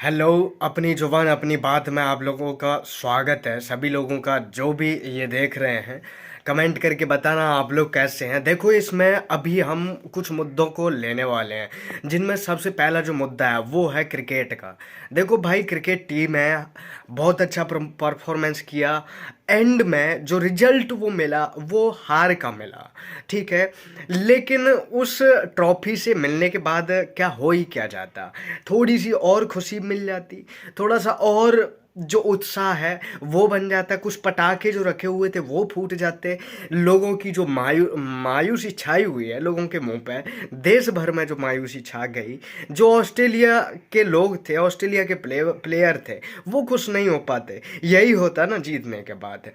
Hello. अपनी जुबान अपनी बात में आप लोगों का स्वागत है। सभी लोगों का जो भी ये देख रहे हैं, कमेंट करके बताना आप लोग कैसे हैं। देखो, इसमें अभी हम कुछ मुद्दों को लेने वाले हैं, जिनमें सबसे पहला जो मुद्दा है वो है क्रिकेट का। देखो भाई, क्रिकेट टीम है, बहुत अच्छा परफॉर्मेंस किया। एंड में जो रिजल्ट वो मिला वो हार का मिला, ठीक है। लेकिन उस ट्रॉफी से मिलने के बाद क्या हो ही क्या जाता, थोड़ी सी और खुशी मिल जाती, थोड़ा सा और जो उत्साह है वो बन जाता, कुछ पटाखे जो रखे हुए थे वो फूट जाते। लोगों की जो मायूसी छाई हुई है लोगों के मुंह पे, देश भर में जो मायूसी छा गई, जो ऑस्ट्रेलिया के लोग थे, ऑस्ट्रेलिया के प्लेयर थे, वो खुश नहीं हो पाते। यही होता ना जीतने के बाद।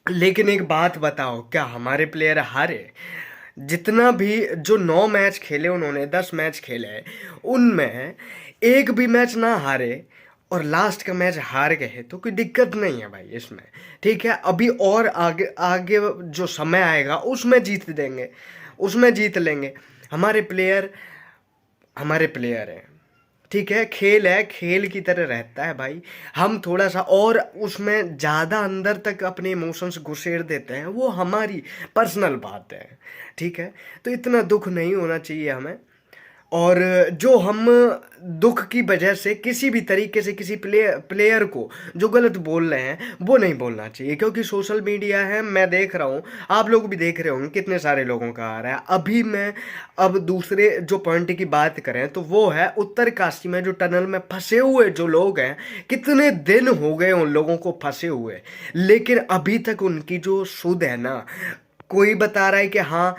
लेकिन एक बात बताओ, क्या हमारे प्लेयर हारे? जितना भी जो 9 मैच खेले उन्होंने, 10 मैच खेले, उनमें एक भी मैच ना हारे और लास्ट का मैच हार गए, तो कोई दिक्कत नहीं है भाई इसमें। ठीक है, अभी और आगे आगे जो समय आएगा उसमें जीत देंगे, उसमें जीत लेंगे। हमारे प्लेयर हमारे प्लेयर हैं, ठीक है, खेल है, खेल की तरह रहता है भाई। हम थोड़ा सा और उसमें ज़्यादा अंदर तक अपने इमोशंस घुसेड़ देते हैं, वो हमारी पर्सनल बात है, ठीक है। तो इतना दुख नहीं होना चाहिए हमें। और जो हम दुख की वजह से किसी भी तरीके से किसी प्लेयर को जो गलत बोल रहे हैं वो नहीं बोलना चाहिए, क्योंकि सोशल मीडिया है, मैं देख रहा हूँ, आप लोग भी देख रहे होंगे, कितने सारे लोगों का आ रहा है। अभी मैं अब दूसरे जो पॉइंट की बात करें तो वो है उत्तरकाशी में जो टनल में फंसे हुए जो लोग हैं, कितने दिन हो गए उन लोगों को फंसे हुए, लेकिन अभी तक उनकी जो सुध है ना, कोई बता रहा है कि हाँ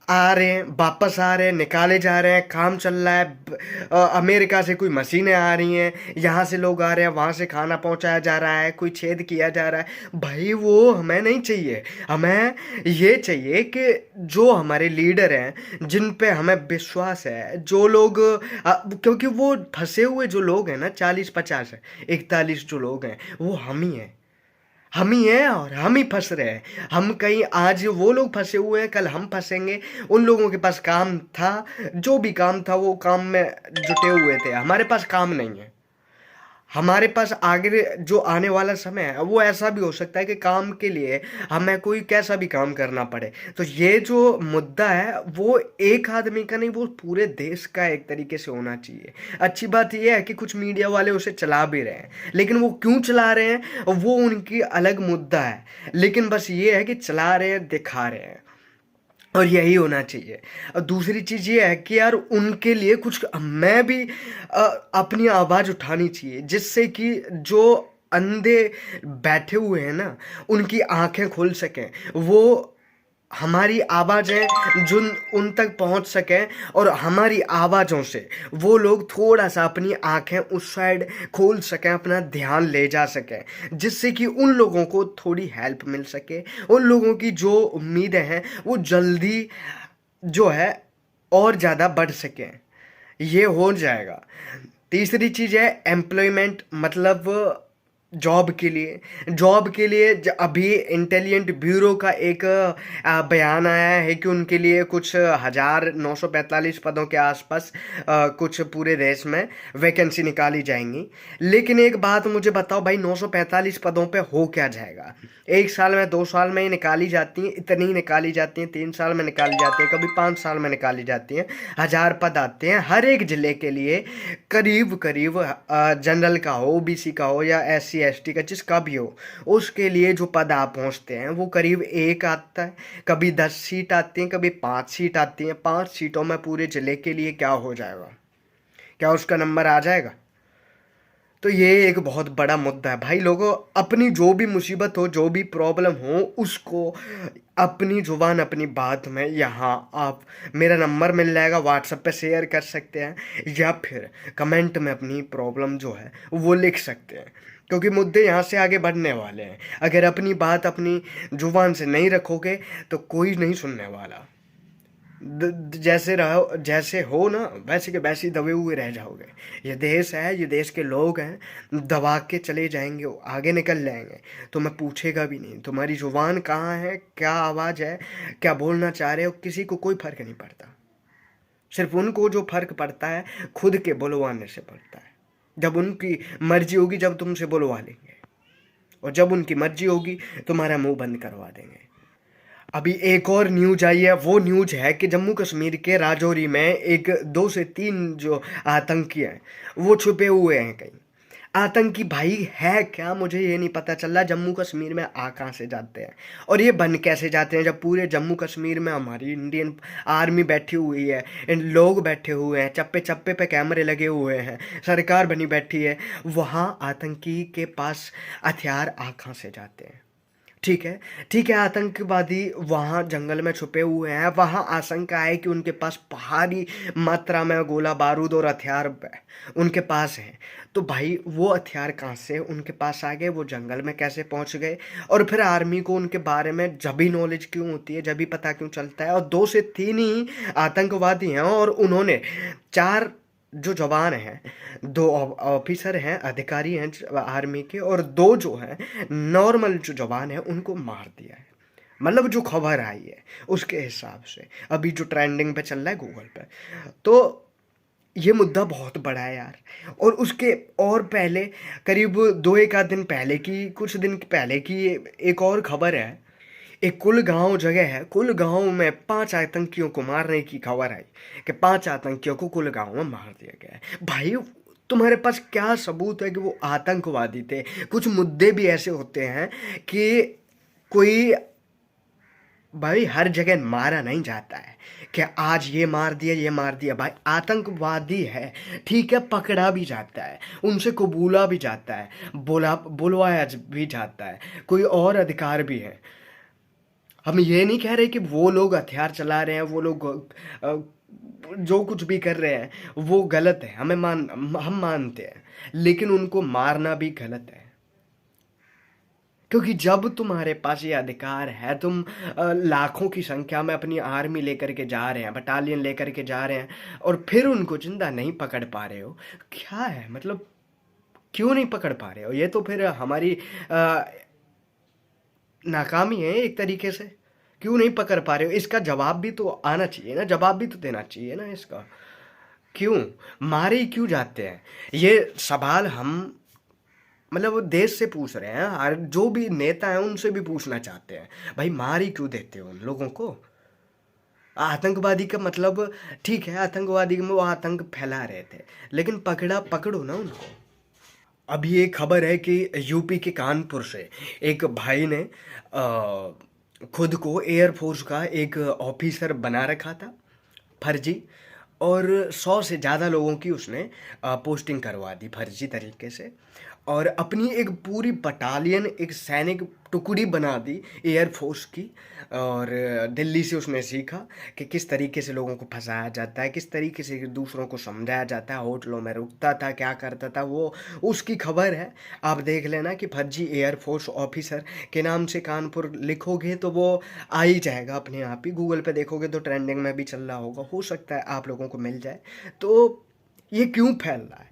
आ रहे हैं, वापस आ रहे हैं, निकाले जा रहे हैं, काम चल रहा है। अमेरिका से कोई मशीनें आ रही हैं, यहाँ से लोग आ रहे हैं, वहाँ से खाना पहुँचाया जा रहा है, कोई छेद किया जा रहा है। भाई वो हमें नहीं चाहिए। हमें ये चाहिए कि जो हमारे लीडर हैं, जिन पे हमें विश्वास है, जो लोग क्योंकि वो फंसे हुए जो लोग हैं ना, 40 50 41 जो लोग हैं, वो हम ही हैं। हम ही हैं और हम ही फंस रहे हैं। हम कहीं, आज वो लोग फंसे हुए हैं, कल हम फंसेंगे। उन लोगों के पास काम था, जो भी काम था वो काम में जुटे हुए थे, हमारे पास काम नहीं है। हमारे पास आगे जो आने वाला समय है वो ऐसा भी हो सकता है कि काम के लिए हमें कोई कैसा भी काम करना पड़े। तो ये जो मुद्दा है वो एक आदमी का नहीं, वो पूरे देश का एक तरीके से होना चाहिए। अच्छी बात यह है कि कुछ मीडिया वाले उसे चला भी रहे हैं, लेकिन वो क्यों चला रहे हैं वो उनकी अलग मुद्दा है। लेकिन बस ये है कि चला रहे हैं, दिखा रहे हैं, और यही होना चाहिए। और दूसरी चीज ये है कि यार उनके लिए कुछ मैं भी अपनी आवाज उठानी चाहिए, जिससे कि जो अंधे बैठे हुए हैं ना, उनकी आंखें खुल सकें, वो हमारी आवाज़ें जो उन तक पहुंच सकें, और हमारी आवाज़ों से वो लोग थोड़ा सा अपनी आंखें उस साइड खोल सकें, अपना ध्यान ले जा सकें, जिससे कि उन लोगों को थोड़ी हेल्प मिल सके। उन लोगों की जो उम्मीदें हैं वो जल्दी जो है और ज़्यादा बढ़ सकें। ये हो जाएगा। तीसरी चीज़ है एम्प्लॉयमेंट, मतलब जॉब के लिए अभी इंटेलिजेंट ब्यूरो का एक बयान आया है कि उनके लिए कुछ 1945 पदों के आसपास कुछ पूरे देश में वैकेंसी निकाली जाएंगी। लेकिन एक बात मुझे बताओ भाई, 945 पदों पे हो क्या जाएगा? एक साल में, 2 साल में ही निकाली जाती हैं, इतनी ही निकाली जाती हैं, 3 साल में निकाली जाती हैं, कभी 5 साल में निकाली जाती हैं। 1000 पद आते हैं हर एक जिले के लिए, करीब करीब जनरल का हो, ओबीसी का हो, या SC ST का, जिसका भी हो, उसके लिए जो पद आप पहुंचते हैं वो करीब एक आता है। कभी 10 सीट आती हैं, कभी 5 सीट आती हैं। 5 सीटों में पूरे जिले के लिए क्या हो जाएगा? क्या उसका नंबर आ जाएगा? तो ये एक बहुत बड़ा मुद्दा है भाई। लोगों, अपनी जो भी मुसीबत हो, जो भी प्रॉब्लम हो, उसको अपनी जुबान अपनी बात में, यहाँ आप, मेरा नंबर मिल जाएगा, व्हाट्सएप पे शेयर कर सकते हैं, या फिर कमेंट में अपनी प्रॉब्लम जो है वो लिख सकते हैं, क्योंकि मुद्दे यहाँ से आगे बढ़ने वाले हैं। अगर अपनी बात अपनी जुबान से नहीं रखोगे तो कोई नहीं सुनने वाला। जैसे रहो, जैसे हो ना, वैसे के वैसे ही दबे हुए रह जाओगे। ये देश है, ये देश के लोग हैं, दबा के चले जाएंगे, वो आगे निकल जाएंगे, तो मैं पूछेगा भी नहीं तुम्हारी जुबान कहाँ है, क्या आवाज़ है, क्या बोलना चाह रहे हो, किसी को कोई फर्क नहीं पड़ता। सिर्फ उनको जो फर्क पड़ता है खुद के बुलवाने से पड़ता है। जब उनकी मर्जी होगी जब तुमसे बुलवा लेंगे, और जब उनकी मर्जी होगी तुम्हारा मुंह बंद करवा देंगे। अभी एक और न्यूज आई है, वो न्यूज है कि जम्मू कश्मीर के राजौरी में एक 2 से 3 जो आतंकी हैं वो छुपे हुए हैं कहीं। आतंकी भाई है क्या, मुझे ये नहीं पता चल रहा। जम्मू कश्मीर में आ कहाँ से जाते हैं और ये बन कैसे जाते हैं, जब पूरे जम्मू कश्मीर में हमारी इंडियन आर्मी बैठी हुई है, इन लोग बैठे हुए हैं, चप्पे चप्पे पे कैमरे लगे हुए हैं, सरकार बनी बैठी है, वहाँ आतंकी के पास हथियार आ कहाँ से जाते हैं। ठीक है, ठीक है, आतंकवादी वहाँ जंगल में छुपे हुए हैं, वहाँ आशंका है कि उनके पास भारी मात्रा में गोला बारूद और हथियार उनके पास हैं। तो भाई वो हथियार कहाँ से उनके पास आ गए, वो जंगल में कैसे पहुँच गए, और फिर आर्मी को उनके बारे में जब भी नॉलेज क्यों होती है, जब भी पता क्यों चलता है। और 2 से 3 ही आतंकवादी हैं और उन्होंने 4 जो जवान हैं, 2 ऑफिसर हैं, अधिकारी हैं आर्मी के, और 2 जो हैं नॉर्मल जो जवान हैं उनको मार दिया है। मतलब जो खबर आई है उसके हिसाब से, अभी जो ट्रेंडिंग पे चल रहा है गूगल पे, तो ये मुद्दा बहुत बड़ा है यार। और उसके और पहले करीब 2 एक आध दिन पहले की, कुछ दिन पहले की एक और खबर है। एक कुलगांव जगह है, कुलगांव में 5 आतंकियों को मारने की खबर आई कि 5 आतंकियों को कुलगांव में मार दिया गया है। भाई तुम्हारे पास क्या सबूत है कि वो आतंकवादी थे? कुछ मुद्दे भी ऐसे होते हैं कि कोई, भाई हर जगह मारा नहीं जाता है कि आज ये मार दिया ये मार दिया। भाई आतंकवादी है, ठीक है, पकड़ा भी जाता है, उनसे कबूला भी जाता है, बुलवाया भी जाता है, कोई और अधिकार भी है। हम ये नहीं कह रहे कि वो लोग हथियार चला रहे हैं, वो लोग जो कुछ भी कर रहे हैं वो गलत है, हम मानते हैं, लेकिन उनको मारना भी गलत है। क्योंकि जब तुम्हारे पास ये अधिकार है, तुम लाखों की संख्या में अपनी आर्मी लेकर के जा रहे हैं, बटालियन लेकर के जा रहे हैं, और फिर उनको जिंदा नहीं पकड़ पा रहे हो, क्या है मतलब, क्यों नहीं पकड़ पा रहे हो? ये तो फिर हमारी नाकामी है एक तरीके से। क्यों नहीं पकड़ पा रहे हो, इसका जवाब भी तो आना चाहिए ना, जवाब भी तो देना चाहिए ना इसका। क्यों मारे ही क्यों जाते हैं, ये सवाल हम मतलब वो देश से पूछ रहे हैं, हर जो भी नेता है उनसे भी पूछना चाहते हैं। भाई मार ही क्यों देते हो उन लोगों को? आतंकवादी का मतलब, ठीक है, आतंकवादी में वो आतंक फैला रहे थे, लेकिन पकड़ो ना उनको। अभी एक खबर है कि यूपी के कानपुर से एक भाई ने खुद को एयरफोर्स का एक ऑफिसर बना रखा था, फर्जी, और 100 से ज़्यादा लोगों की उसने पोस्टिंग करवा दी फर्जी तरीके से, और अपनी एक पूरी बटालियन, एक सैनिक टुकड़ी बना दी एयरफोर्स की। और दिल्ली से उसने सीखा कि किस तरीके से लोगों को फंसाया जाता है, किस तरीके से दूसरों को समझाया जाता है, होटलों में रुकता था, क्या करता था वो, उसकी खबर है। आप देख लेना कि फर्जी एयरफोर्स ऑफिसर के नाम से कानपुर लिखोगे तो वो आ ही जाएगा अपने आप ही, गूगल पे देखोगे तो ट्रेंडिंग में भी चल रहा होगा, हो सकता है आप लोगों को मिल जाए। तो ये क्यों फैल रहा है,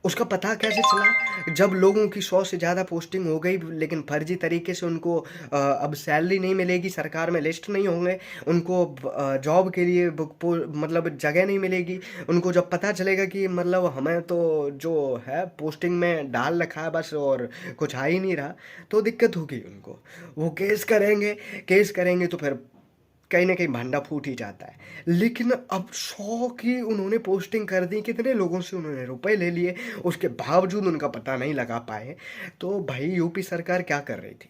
उसका पता कैसे चला? जब लोगों की 100 से ज़्यादा पोस्टिंग हो गई, लेकिन फर्जी तरीके से उनको अब सैलरी नहीं मिलेगी, सरकार में लिस्ट नहीं होंगे, उनको जॉब के लिए मतलब जगह नहीं मिलेगी। उनको जब पता चलेगा कि मतलब हमें तो जो है पोस्टिंग में डाल रखा है बस, और कुछ आ ही नहीं रहा, तो दिक्कत होगी उनको। वो केस करेंगे तो फिर कहीं ना कहीं भांडा फूट ही जाता है। लेकिन अब 100 की उन्होंने पोस्टिंग कर दी, कितने लोगों से उन्होंने रुपए ले लिए, उसके बावजूद उनका पता नहीं लगा पाए। तो भाई यूपी सरकार क्या कर रही थी?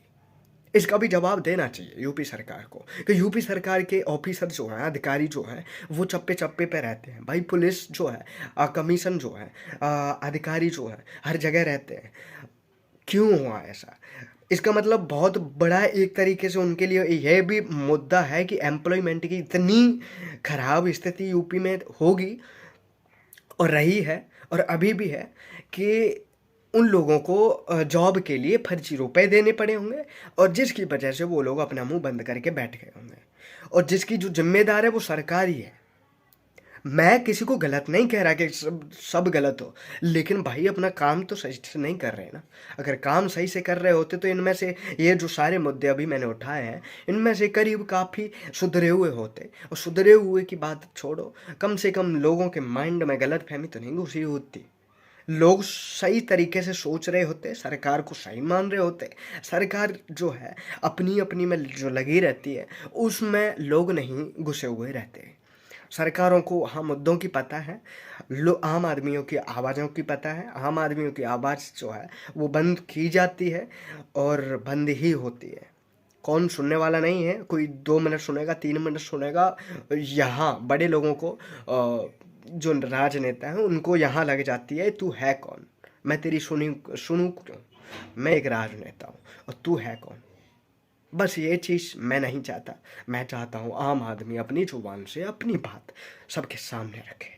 इसका भी जवाब देना चाहिए यूपी सरकार को, कि यूपी सरकार के ऑफिसर जो हैं, अधिकारी जो हैं, वो चप्पे चप्पे पे रहते हैं। भाई पुलिस जो है, कमीशन जो है, अधिकारी जो है, हर जगह रहते हैं। क्यों हुआ ऐसा? इसका मतलब बहुत बड़ा एक तरीके से उनके लिए यह भी मुद्दा है कि एम्प्लॉयमेंट की इतनी खराब स्थिति यूपी में होगी, और रही है, और अभी भी है, कि उन लोगों को जॉब के लिए फर्जी रुपए देने पड़े होंगे, और जिसकी वजह से वो लोग अपना मुंह बंद करके बैठ गए होंगे, और जिसकी जो जिम्मेदार है वो सरकार ही है। मैं किसी को गलत नहीं कह रहा कि सब गलत हो, लेकिन भाई अपना काम तो सही से नहीं कर रहे ना। अगर काम सही से कर रहे होते तो इनमें से ये जो सारे मुद्दे अभी मैंने उठाए हैं, इनमें से करीब काफ़ी सुधरे हुए होते। और सुधरे हुए की बात छोड़ो, कम से कम लोगों के माइंड में गलत फहमी तो नहीं घुसी होती। लोग सही तरीके से सोच रहे होते, सरकार को सही मान रहे होते, सरकार जो है अपनी अपनी में जो लगी रहती है उसमें लोग नहीं घुसे हुए रहते। सरकारों को आम मुद्दों की पता है, आम आदमियों की आवाज़ों की पता है, आम आदमियों की आवाज़ जो है वो बंद की जाती है और बंद ही होती है। कौन सुनने वाला नहीं है, कोई 2 मिनट सुनेगा, 3 मिनट सुनेगा। यहाँ बड़े लोगों को जो राजनेता हैं उनको यहाँ लग जाती है तू है कौन, मैं तेरी सुनूं क्यों, मैं एक राजनेता हूँ और तू है कौन। बस ये चीज़ मैं नहीं चाहता। मैं चाहता हूँ आम आदमी अपनी जुबान से अपनी बात सबके सामने रखे।